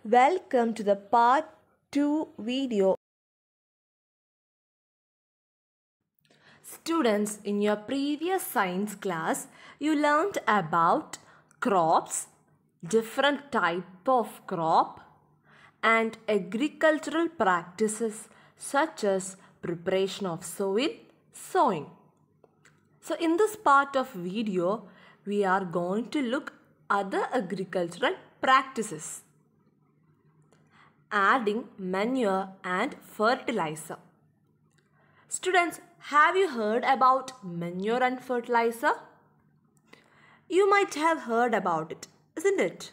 Welcome to the part 2 video. Students, in your previous science class, you learned about crops, different type of crop, and agricultural practices such as preparation of soil, sowing. So in this part of video, we are going to look other agricultural practices. Adding manure and fertilizer. Students, have you heard about manure and fertilizer? You might have heard about it, isn't it?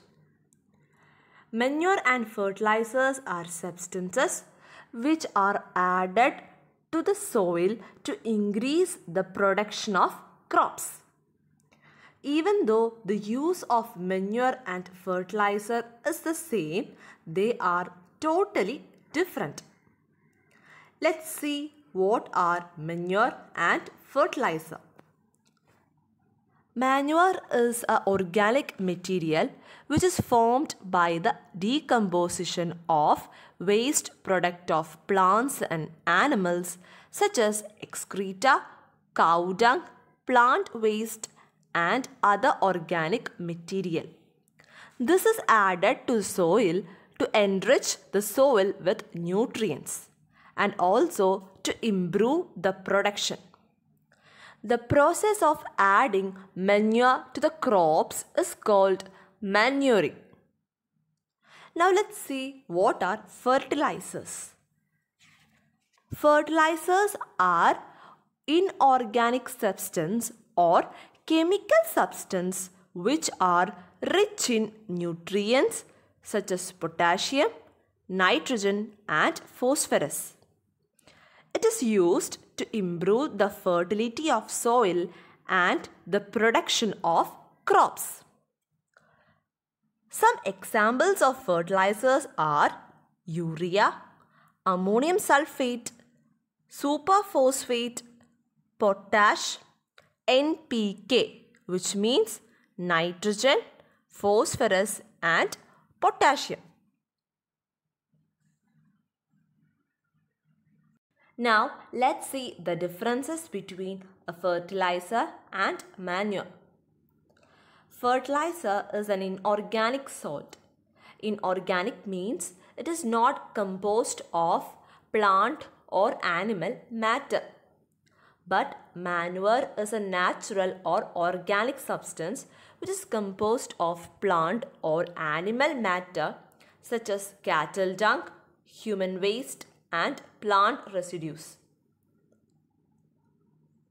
Manure and fertilizers are substances which are added to the soil to increase the production of crops. Even though the use of manure and fertilizer is the same, they are totally different. Let's see what are manure and fertilizer. Manure is an organic material which is formed by the decomposition of waste product of plants and animals such as excreta, cow dung, plant waste and other organic material. This is added to soil to enrich the soil with nutrients and also to improve the production. The process of adding manure to the crops is called manuring. Now let's see what are fertilizers. Fertilizers are inorganic substance or chemical substance which are rich in nutrients such as potassium, nitrogen and phosphorus. It is used to improve the fertility of soil and the production of crops. Some examples of fertilizers are urea, ammonium sulfate, superphosphate, potash, NPK, which means nitrogen, phosphorus and potassium. Now let's see the differences between a fertilizer and manure. Fertilizer is an inorganic salt. Inorganic means it is not composed of plant or animal matter. But manure is a natural or organic substance which is composed of plant or animal matter such as cattle dung, human waste and plant residues.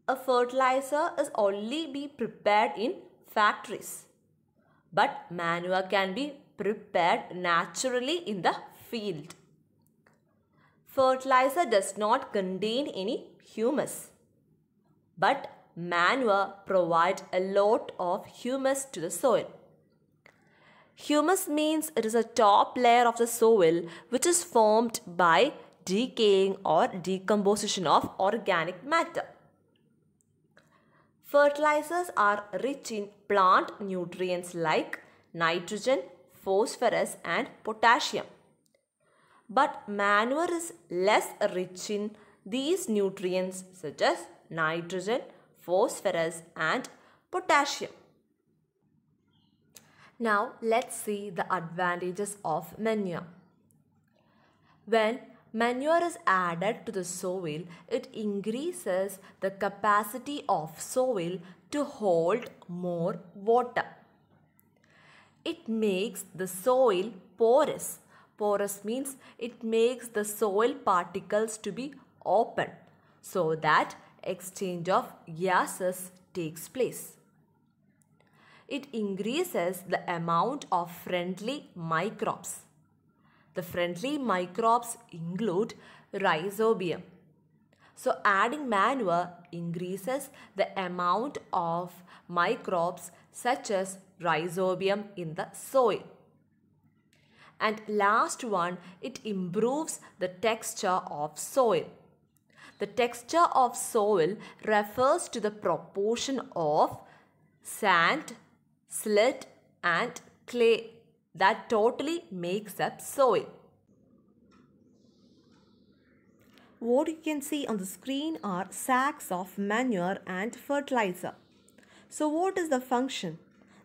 A fertilizer is only be prepared in factories, but manure can be prepared naturally in the field. Fertilizer does not contain any humus, but manure provides a lot of humus to the soil. Humus means it is a top layer of the soil which is formed by decaying or decomposition of organic matter. Fertilizers are rich in plant nutrients like nitrogen, phosphorus and potassium. But manure is less rich in these nutrients such as nitrogen, phosphorus and potassium. Now let's see the advantages of manure. When manure is added to the soil, it increases the capacity of soil to hold more water. It makes the soil porous. Porous means it makes the soil particles to be open so that exchange of gases takes place. It increases the amount of friendly microbes. The friendly microbes include rhizobium. So adding manure increases the amount of microbes such as rhizobium in the soil. And last one, it improves the texture of soil. The texture of soil refers to the proportion of sand, silt and clay that totally makes up soil. What you can see on the screen are sacks of manure and fertilizer. So what is the function?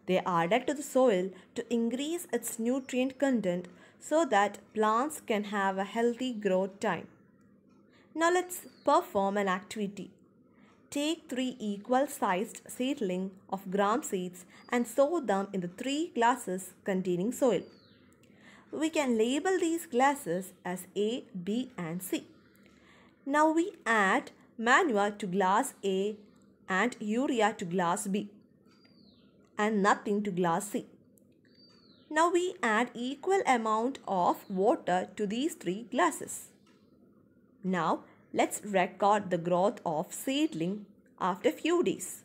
They are added to the soil to increase its nutrient content so that plants can have a healthy growth time. Now let's perform an activity. Take 3 equal sized seedlings of gram seeds and sow them in the 3 glasses containing soil. We can label these glasses as A, B and C. Now we add manure to glass A and urea to glass B and nothing to glass C. Now we add equal amount of water to these 3 glasses. Now let's record the growth of seedling after few days.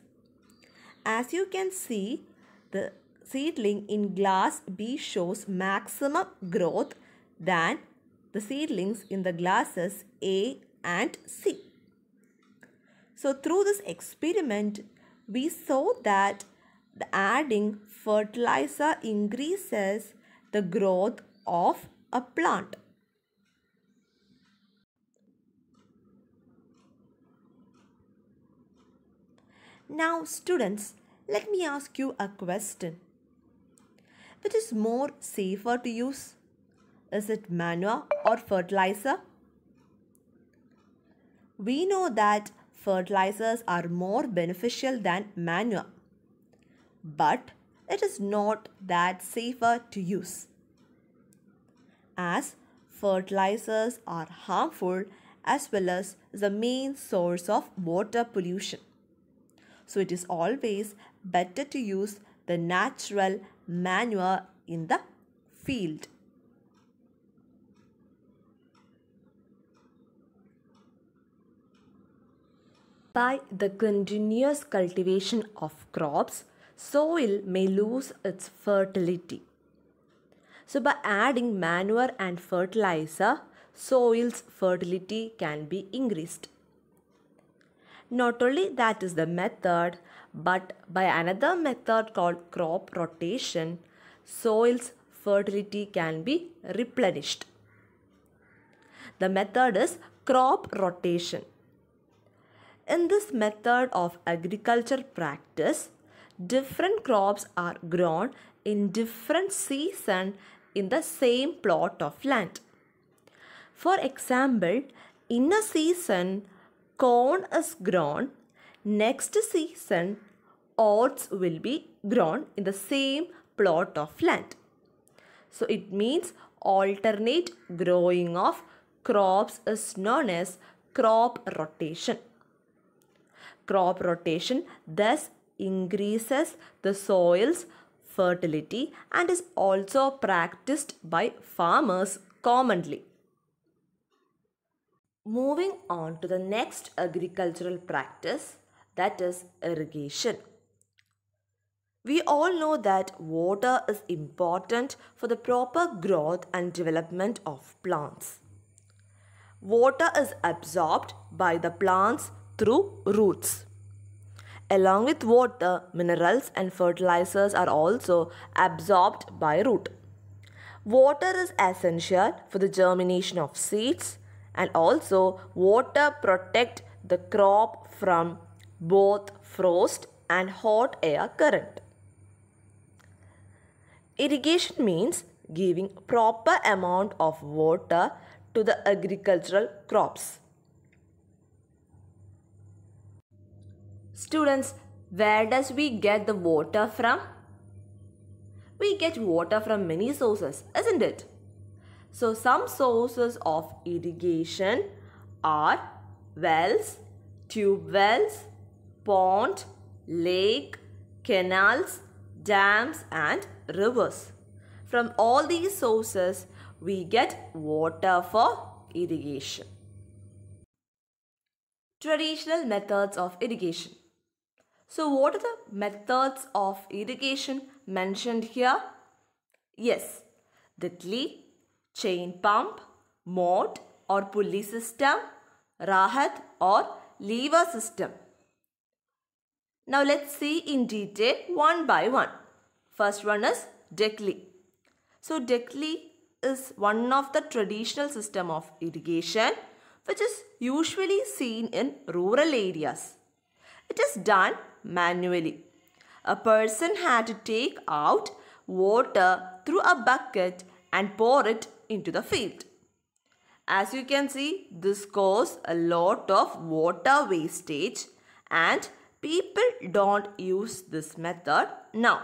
As you can see, the seedling in glass B shows maximum growth than the seedlings in the glasses A and C. So through this experiment, we saw that the adding fertilizer increases the growth of a plant. Now students, let me ask you a question. Which is more safer to use? Is it manure or fertilizer? We know that fertilizers are more beneficial than manure, but it is not that safer to use, as fertilizers are harmful as well as the main source of water pollution. So it is always better to use the natural manure in the field. By the continuous cultivation of crops, soil may lose its fertility. So by adding manure and fertilizer, soil's fertility can be increased. Not only that is the method, but by another method called crop rotation, soil's fertility can be replenished. The method is crop rotation. In this method of agriculture practice, different crops are grown in different seasons in the same plot of land. For example, in a season, corn is grown. Next season, oats will be grown in the same plot of land. So it means alternate growing of crops is known as crop rotation. Crop rotation thus increases the soil's fertility and is also practiced by farmers commonly. Moving on to the next agricultural practice, that is irrigation. We all know that water is important for the proper growth and development of plants. Water is absorbed by the plants through roots. Along with water, minerals and fertilizers are also absorbed by root. Water is essential for the germination of seeds, and also water protects the crop from both frost and hot air current. Irrigation means giving proper amount of water to the agricultural crops. Students, where does we get the water from? We get water from many sources, isn't it? So some sources of irrigation are wells, tube wells, pond, lake, canals, dams and rivers. From all these sources, we get water for irrigation. Traditional methods of irrigation. So what are the methods of irrigation mentioned here? Yes, Ditli, chain pump, moat or pulley system, rahat or lever system. Now let's see in detail one by one. First one is Ditli. So Dekli is one of the traditional system of irrigation which is usually seen in rural areas. It is done manually. A person had to take out water through a bucket and pour it into the field. As you can see, this causes a lot of water wastage and people don't use this method now.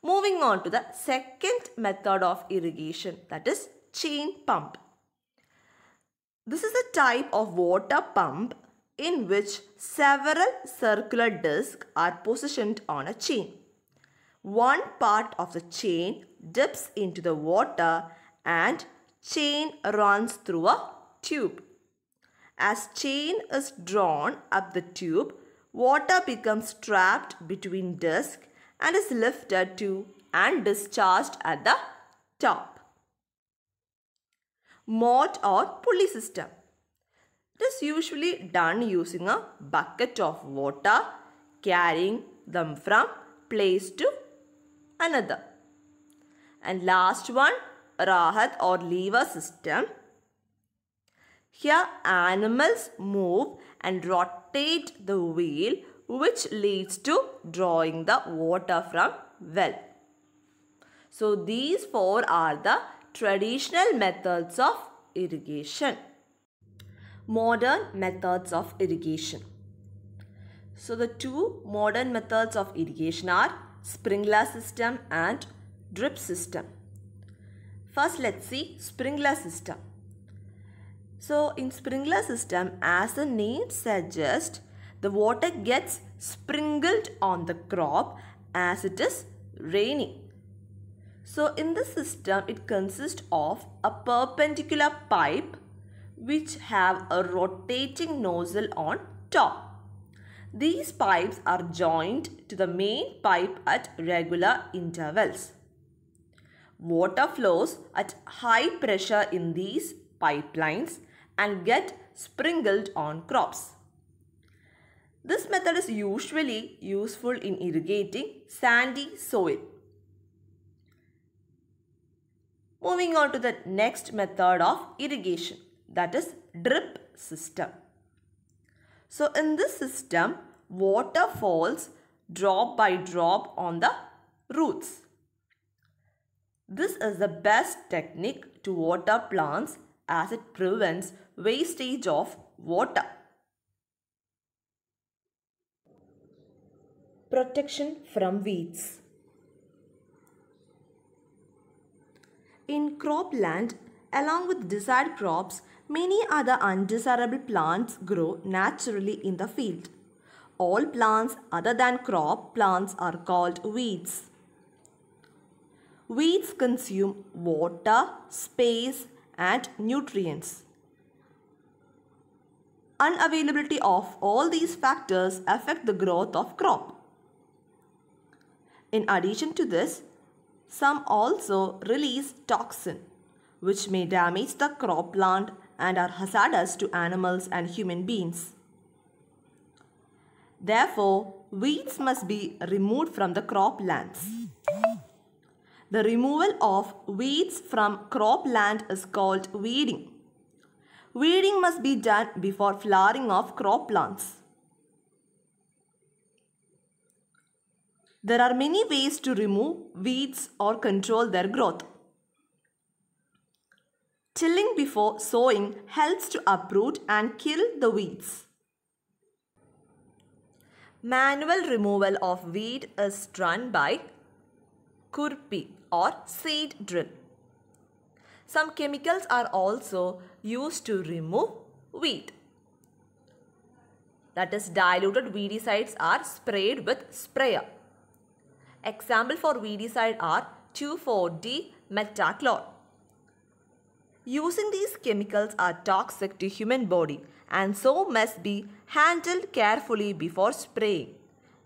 Moving on to the second method of irrigation, that is chain pump. This is a type of water pump in which several circular discs are positioned on a chain. One part of the chain dips into the water and chain runs through a tube. As chain is drawn up the tube, water becomes trapped between discs and is lifted to and discharged at the top. Mott or pulley system. It is usually done using a bucket of water, carrying them from place to another. And last one, rahat or lever system. Here animals move and rotate the wheel which leads to drawing the water from well. So these four are the traditional methods of irrigation. Modern methods of irrigation. So the two modern methods of irrigation are sprinkler system and drip system. First let's see sprinkler system. So in sprinkler system, as the name suggests, the water gets sprinkled on the crop as it is raining. So in this system, it consists of a perpendicular pipe which have a rotating nozzle on top. These pipes are joined to the main pipe at regular intervals. Water flows at high pressure in these pipelines and get sprinkled on crops. This method is usually useful in irrigating sandy soil. Moving on to the next method of irrigation, that is drip system. So in this system, water falls drop by drop on the roots. This is the best technique to water plants as it prevents wastage of water. Protection from weeds. In cropland, along with desired crops, many other undesirable plants grow naturally in the field. All plants other than crop plants are called weeds. Weeds consume water, space, and nutrients. Unavailability of all these factors affect the growth of crop. In addition to this, some also release toxin which may damage the crop plant and are hazardous to animals and human beings. Therefore, weeds must be removed from the croplands. The removal of weeds from cropland is called weeding. Weeding must be done before flowering of crop plants. There are many ways to remove weeds or control their growth. Tilling before sowing helps to uproot and kill the weeds. Manual removal of weed is done by kurpi or seed drill. Some chemicals are also used to remove weed. That is, diluted weedicides are sprayed with sprayer. Example for weedicide are 2,4-D metachlor. Using these chemicals are toxic to human body and so must be handled carefully before spraying.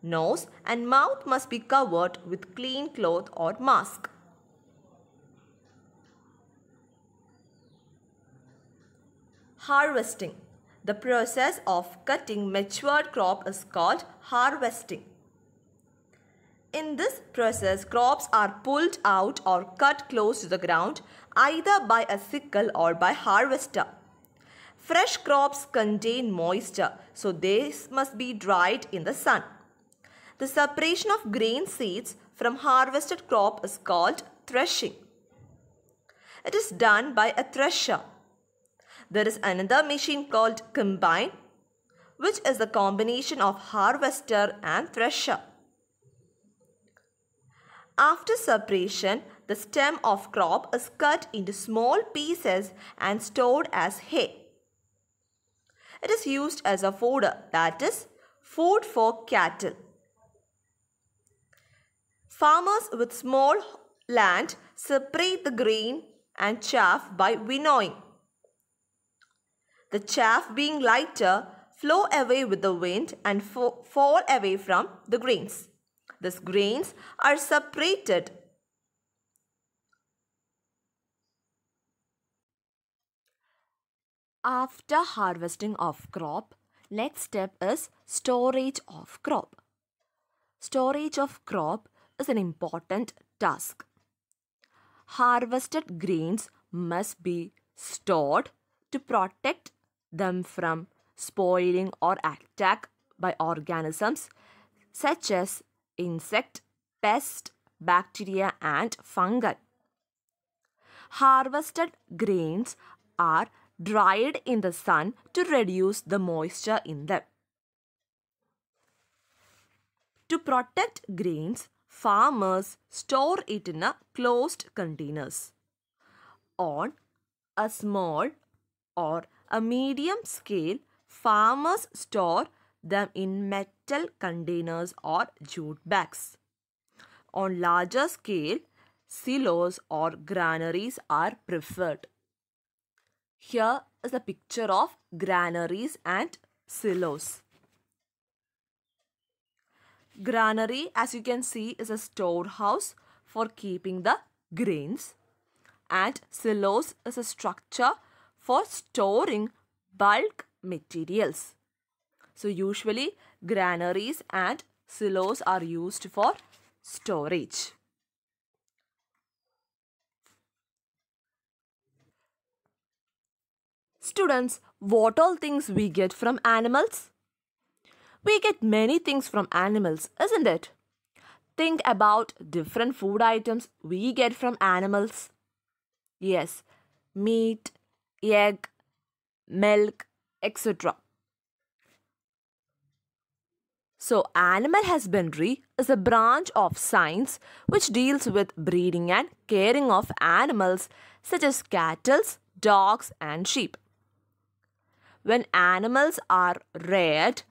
Nose and mouth must be covered with clean cloth or mask. Harvesting. The process of cutting matured crop is called harvesting. In this process, crops are pulled out or cut close to the ground either by a sickle or by harvester. Fresh crops contain moisture, so they must be dried in the sun. The separation of grain seeds from harvested crop is called threshing. It is done by a thresher. There is another machine called combine, which is a combination of harvester and thresher. After separation, the stem of crop is cut into small pieces and stored as hay. It is used as a fodder, that is, food for cattle. Farmers with small land separate the grain and chaff by winnowing. The chaff being lighter flow away with the wind and fall away from the grains. These grains are separated. After harvesting of crop, next step is storage of crop. Storage of crop is an important task. Harvested grains must be stored to protect them from spoiling or attack by organisms such as insect, pest, bacteria and fungi. Harvested grains are dried in the sun to reduce the moisture in them. To protect grains, farmers store it in a closed containers. On a small or a medium scale, farmers store them in metal containers or jute bags. On larger scale, silos or granaries are preferred. Here is a picture of granaries and silos. Granary, as you can see, is a storehouse for keeping the grains, and silos is a structure for storing bulk materials. So usually granaries and silos are used for storage. Students, what all things we get from animals? We get many things from animals, isn't it? Think about different food items we get from animals. Yes, meat, egg, milk, etc. So, animal husbandry is a branch of science which deals with breeding and caring of animals such as cattle, dogs and sheep. When animals are reared,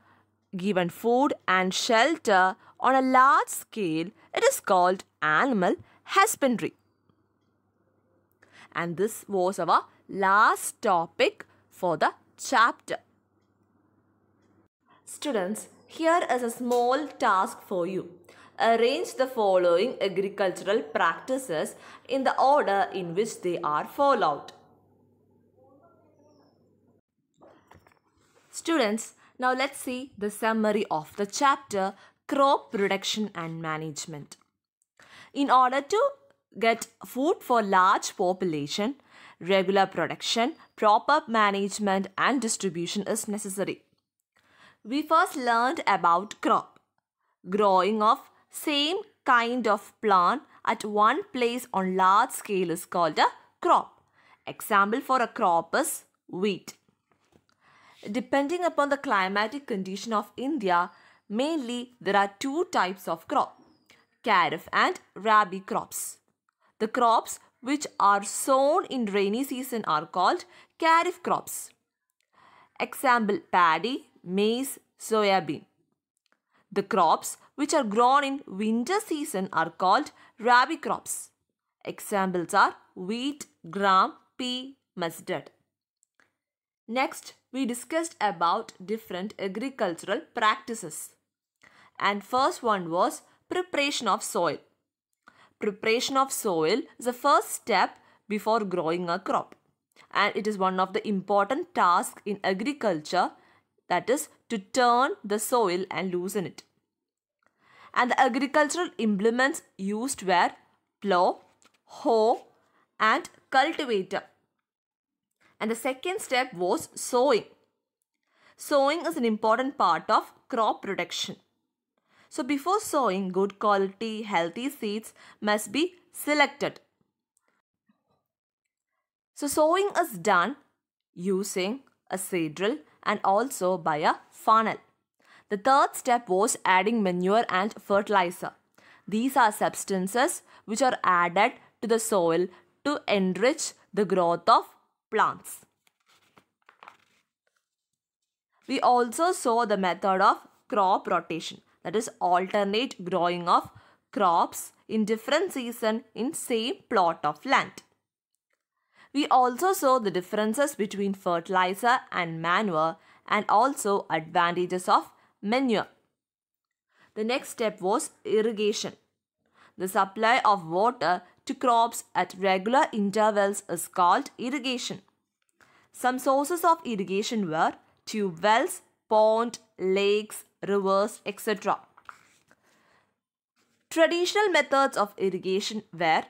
given food and shelter on a large scale, it is called animal husbandry. And this was our last topic for the chapter. Students, here is a small task for you. Arrange the following agricultural practices in the order in which they are followed. Students, now let's see the summary of the chapter Crop Production and Management. In order to get food for large population, regular production, proper management and distribution is necessary. We first learned about crop. Growing of same kind of plant at one place on large scale is called a crop. Example for a crop is wheat. Depending upon the climatic condition of India, mainly there are two types of crop, kharif and rabi crops. The crops which are sown in rainy season are called kharif crops. Example, paddy, maize, soybean. The crops which are grown in winter season are called rabi crops. Examples are wheat, gram, pea, mustard. Next, we discussed about different agricultural practices. And first one was preparation of soil. Preparation of soil is the first step before growing a crop. And it is one of the important tasks in agriculture, that is to turn the soil and loosen it. And the agricultural implements used were plough, hoe and cultivator. And the second step was sowing. Sowing is an important part of crop production. So before sowing, good quality, healthy seeds must be selected. So sowing is done using a seed drill and also by a funnel. The third step was adding manure and fertilizer. These are substances which are added to the soil to enrich the growth of plants. We also saw the method of crop rotation, that is alternate growing of crops in different seasons in same plot of land. We also saw the differences between fertilizer and manure and also advantages of manure. The next step was irrigation. The supply of water to crops at regular intervals is called irrigation. Some sources of irrigation were tube wells, pond, lakes, rivers, etc. Traditional methods of irrigation were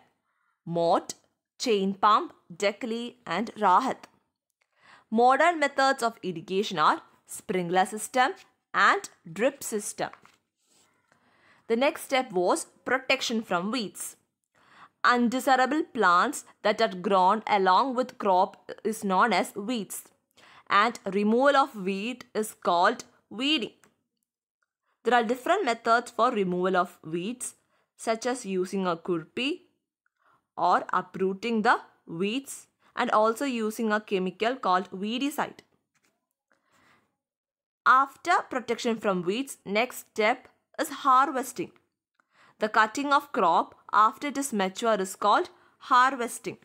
moat, chain pump, Dekli and Rahat. Modern methods of irrigation are sprinkler system and drip system. The next step was protection from weeds. Undesirable plants that are grown along with crop is known as weeds, and removal of weed is called weeding. There are different methods for removal of weeds, such as using a kurpi or uprooting the weeds, and also using a chemical called weedicide. After protection from weeds, next step is harvesting. The cutting of crop after it is mature is called harvesting.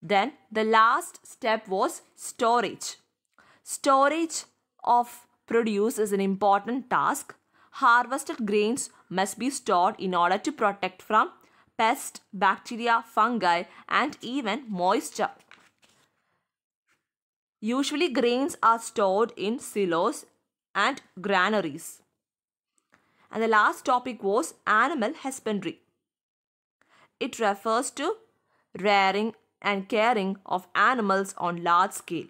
Then the last step was storage. Storage of produce is an important task. Harvested grains must be stored in order to protect from pests, bacteria, fungi and even moisture. Usually grains are stored in silos and granaries. And the last topic was animal husbandry. It refers to rearing and caring of animals on large scale.